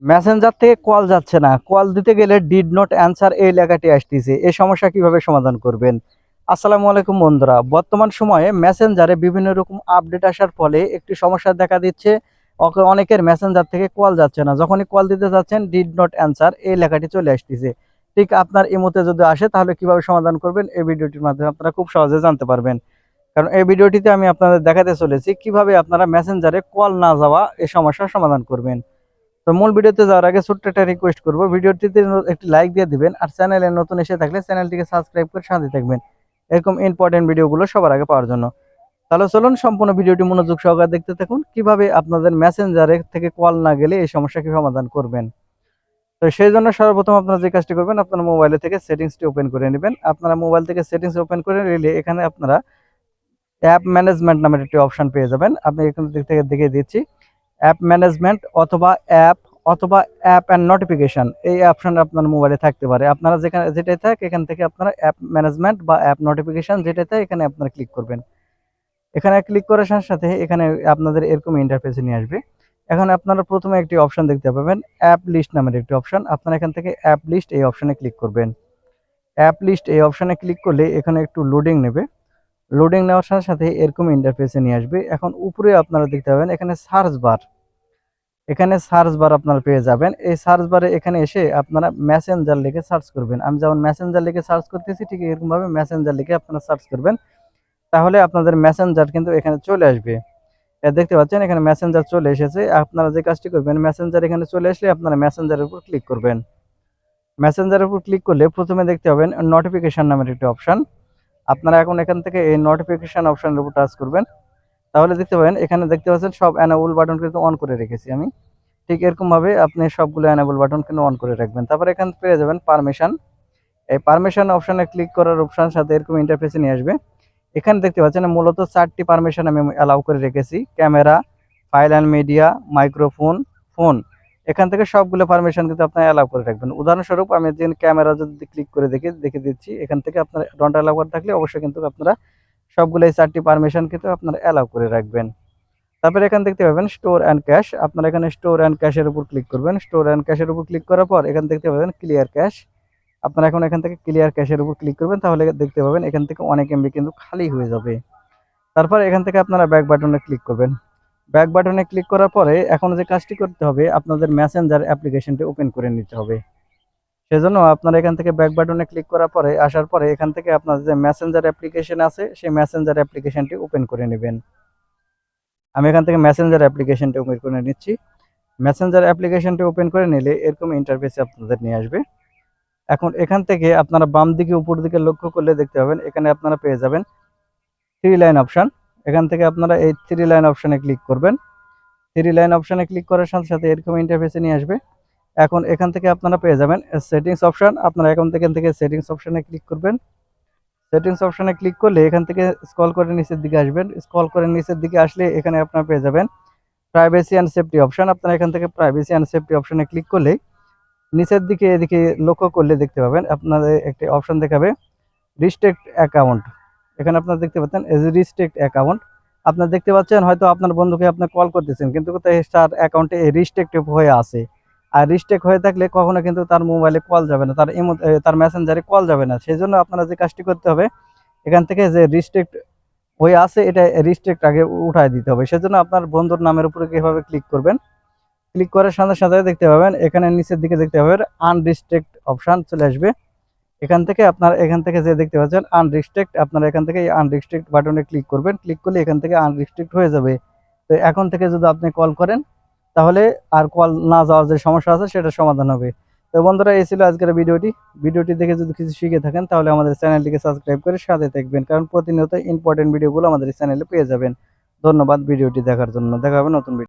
Messenger থেকে call যাচ্ছে না, কল দিতে গেলে ডিড নট অ্যান্সার এই লেখাটি আসতেছে। এই সমস্যা কিভাবে সমাধান করবেন? আসসালামু আলাইকুম বন্ধুরা, বর্তমান সময়ে মেসেঞ্জারে বিভিন্ন রকম আপডেট আসার ফলে একটি সমস্যা দেখা দিচ্ছে। অনেকের মেসেঞ্জার থেকে কল যাচ্ছে না, যখনই কল দিতে যাচ্ছেন ডিড নট অ্যান্সার এই লেখাটি চলে আসতেছে। ঠিক আপনার ইমোতে যদি আসে তাহলে কিভাবে সমাধান করবেন এই ভিডিওটির মাধ্যমে আপনারা খুব সহজে জানতে পারবেন। কারণ এই ভিডিওটিতে আমি আপনাদের দেখাতে চলেছি কিভাবে আপনারা মেসেঞ্জারে কল না যাওয়া এই সমস্যার সমাধান করবেন। তো মূল ভিডিওতে যাওয়ার আগে ছোট্ট একটা রিকোয়েস্ট করব, ভিডিওটিতে একটি লাইক দিয়ে দিবেন আর চ্যানেলে নতুন এসে থাকলে চ্যানেলটিকে সাবস্ক্রাইব করে সাথে থাকবেন এরকম ইম্পর্টেন্ট ভিডিওগুলো সবার আগে পাওয়ার জন্য। তাহলে চলুন সম্পূর্ণ ভিডিওটি মনোযোগ সহকারে দেখতে থাকুন কিভাবে আপনাদের মেসেঞ্জারে থেকে কল না গেলে এই সমস্যাকে সমাধান করবেন। তো সেই জন্য সর্বপ্রথম আপনারা যে কাজটি করবেন, আপনারা মোবাইলে থেকে সেটিংসটি ওপেন করে নেবেন। আপনারা মোবাইল থেকে সেটিংস ওপেন করে নিলে এখানে আপনারা অ্যাপ ম্যানেজমেন্ট নামের একটি অপশন পেয়ে যাবেন। আমি এখান থেকে দেখিয়ে দিচ্ছি, অ্যাপ ম্যানেজমেন্ট অথবা অ্যাপ অ্যান্ড নোটিফিকেশন এই অপশন আপনার মোবাইলে থাকতে পারে। আপনারা যেটাই থাক এখান থেকে আপনারা অ্যাপ ম্যানেজমেন্ট বা অ্যাপ নোটিফিকেশন যেটাই থাকে এখানে আপনারা ক্লিক করবেন। এখানে ক্লিক করার সাথে সাথে এখানে আপনাদের এরকম ইন্টারফেসে নিয়ে আসবে। এখন আপনারা প্রথমে একটি অপশন দেখতে পাবেন, অ্যাপ লিস্ট নামের একটি অপশন। আপনারা এখান থেকে অ্যাপ লিস্ট এই অপশনে ক্লিক করবেন। অ্যাপ লিস্ট এই অপশনে ক্লিক করলে এখানে একটু লোডিং নেবে। লোডিং নেওয়ার সাথে সাথে এরকম ইন্টারফেসে নিয়ে আসবে। এখন উপরে আপনারা দেখতে পাবেন এখানে সার্চ বার আপনারা পেয়ে যাবেন। এই সার্চ বারে এখানে এসে আপনারা মেসেঞ্জার লিখে সার্চ করবেন। আমি যেমন মেসেঞ্জার লিখে সার্চ করতেছি ঠিক এরকম ভাবে মেসেঞ্জার লিখে আপনারা সার্চ করবেন। তাহলে আপনাদের মেসেঞ্জার কিন্তু এখানে চলে আসবে। দেখতে পাচ্ছেন এখানে মেসেঞ্জার চলে এসেছে। আপনারা যে কাজটি করবেন, মেসেঞ্জার এখানে চলে আসলে আপনারা মেসেঞ্জারের উপর ক্লিক করবেন। মেসেঞ্জারের উপর ক্লিক করলে প্রথমে দেখতে পাবেন নোটিফিকেশন নামের একটি অপশন। আপনারা এখন এখান থেকে এই নোটিফিকেশন অপশনের উপর টাচ করবেন। তাহলে দেখতে পাবেন এখানে দেখতে পাচ্ছেন সব অ্যানাবল বাটন কিন্তু অন করে রেখেছি আমি। ঠিক এরকমভাবে আপনি সবগুলো অ্যানাবল বাটন কিন্তু অন করে রাখবেন। তারপরে এখান পেয়ে যাবেন পারমিশন। এই পারমিশন অপশনে ক্লিক করার অপশনের সাথে এরকম ইন্টারফেসে নিয়ে আসবে। এখানে দেখতে পাচ্ছেন মূলত 4টি পারমিশন আমি অ্যালাউ করে রেখেছি, camera, file and media, microphone, phone. এখান থেকে সবগুলো পারমিশন কিন্তু আপনি অ্যালাউ করে রাখবেন। উদাহরণস্বরূপ আমি যে ক্যামেরা যদি ক্লিক করে দেখে দিচ্ছি, এখান থেকে আপনার ডন্ট অ্যালাউ করে থাকলে অবশ্যই কিন্তু আপনারা সবগুলো এই 4টি পারমিশন কিন্তু আপনারা অ্যালাউ করে রাখবেন। তারপরে এখানে দেখতে পাবেন স্টোর অ্যান্ড ক্যাশ। আপনারা এখানে স্টোর অ্যান্ড ক্যাশের উপর ক্লিক করবেন। স্টোর অ্যান্ড ক্যাশের উপর ক্লিক করার পর এখানে দেখতে পাবেন ক্লিয়ার ক্যাশ। আপনারা এখন এখান থেকে ক্লিয়ার ক্যাশের উপর ক্লিক করবেন, তাহলে দেখতে পাবেন এখান থেকে অনেক এমবি কিন্তু খালি হয়ে যাবে। তারপর এখান থেকে আপনারা ব্যাক বাটনে ক্লিক করবেন। ব্যাক বাটনে ক্লিক করার পরে এখন যে কাজটি করতে হবে, আপনাদের মেসেঞ্জার অ্যাপ্লিকেশনটি ওপেন করে নিতে হবে। সেজন্য আপনারা এখান থেকে ব্যাক বাটনে ক্লিক করার পরে আসার পরে এখান থেকে আপনাদের যে মেসেঞ্জার অ্যাপ্লিকেশন আছে সেই মেসেঞ্জার অ্যাপ্লিকেশনটি ওপেন করে নেবেন। আমি এখান থেকে মেসেঞ্জার অ্যাপ্লিকেশনটি ওপেন করে নিচ্ছি। মেসেঞ্জার অ্যাপ্লিকেশনটি ওপেন করে নিলে এরকম ইন্টারফেসে আপনাদের নিয়ে আসবে। এখন এখান থেকে আপনারা বাম দিকে উপর দিকে লক্ষ্য করলে দেখতে পাবেন এখানে আপনারা পেয়ে যাবেন 3 লাইন অপশন। এখান থেকে আপনারা এই 3 লাইন অপশনে ক্লিক করবেন। 3 লাইন অপশনে ক্লিক করার সাথে সাথে এরকম ইন্টারফেসে নিয়ে আসবে। এখন এখান থেকে আপনারা পেয়ে যাবেন সেটিংস অপশন। আপনারা এখান থেকে সেটিংস অপশনে ক্লিক করবেন। সেটিংস অপশনে ক্লিক করলে এখান থেকে স্ক্রল করে নিচের দিকে আসবেন। স্ক্রল করে নিচের দিকে আসলে এখানে আপনারা পেয়ে যাবেন প্রাইভেসি অ্যান্ড সেফটি অপশন। আপনারা এখান থেকে প্রাইভেসি অ্যান্ড সেফটি অপশনে ক্লিক করলে নিচের দিকে এদিকে লক্ষ্য করলে দেখতে পাবেন আপনাদের একটি অপশন দেখাবে রিস্ট্রিক্ট অ্যাকাউন্ট। এখানে আপনারা দেখতে পাচ্ছেন রিস্ট্রিক্ট অ্যাকাউন্ট। আপনারা দেখতে পাচ্ছেন হয়তো আপনার বন্ধুকে আপনি কল করতেছেন কিন্তু তার অ্যাকাউন্টে রিস্ট্রিক্টেড হয়ে আছে। আর রিস্ট্রিক্ট হয়ে থাকলে কখনো কিন্তু তার মোবাইলে কল যাবে না, তার মেসেঞ্জারে কল যাবে না। সেই জন্য আপনারা যে কাজটি করতে হবে, এখান থেকে যে রিস্ট্রিক্ট হয়ে আছে এটা রিস্ট্রিক্ট আগে উঠায় দিতে হবে। সেজন্য আপনার বন্ধুর নামের উপরে কিভাবে ক্লিক করবেন, ক্লিক করার সাথে সাথে দেখতে পাবেন এখানে নিচের দিকে দেখতে পাবেন আনরিস্ট্রিক্ট অপশন চলে আসবে। এখান থেকে যে দেখতে পাচ্ছেন আনরিস্ট্রিক্ট, আপনারা এখান থেকে আনরিস্ট্রিক্ট বাটনে ক্লিক করবেন। ক্লিক করলে এখান থেকে আনরিস্ট্রিক্ট হয়ে যাবে। তো এখন থেকে যদি আপনি কল করেন তাহলে আর কল না যাওয়ার যে সমস্যা আছে সেটা সমাধান হবে। তো বন্ধুরা, এই ছিল আজকের ভিডিওটি দেখে যদি কিছু শিখে থাকেন তাহলে আমাদের চ্যানেলটিকে সাবস্ক্রাইব করে সাথে থাকবেন, কারণ প্রতিনিয়ত ইম্পর্টেন্ট ভিডিওগুলো আমাদের চ্যানেলে পেয়ে যাবেন। ধন্যবাদ ভিডিওটি দেখার জন্য। দেখা হবে নতুন ভিডিও।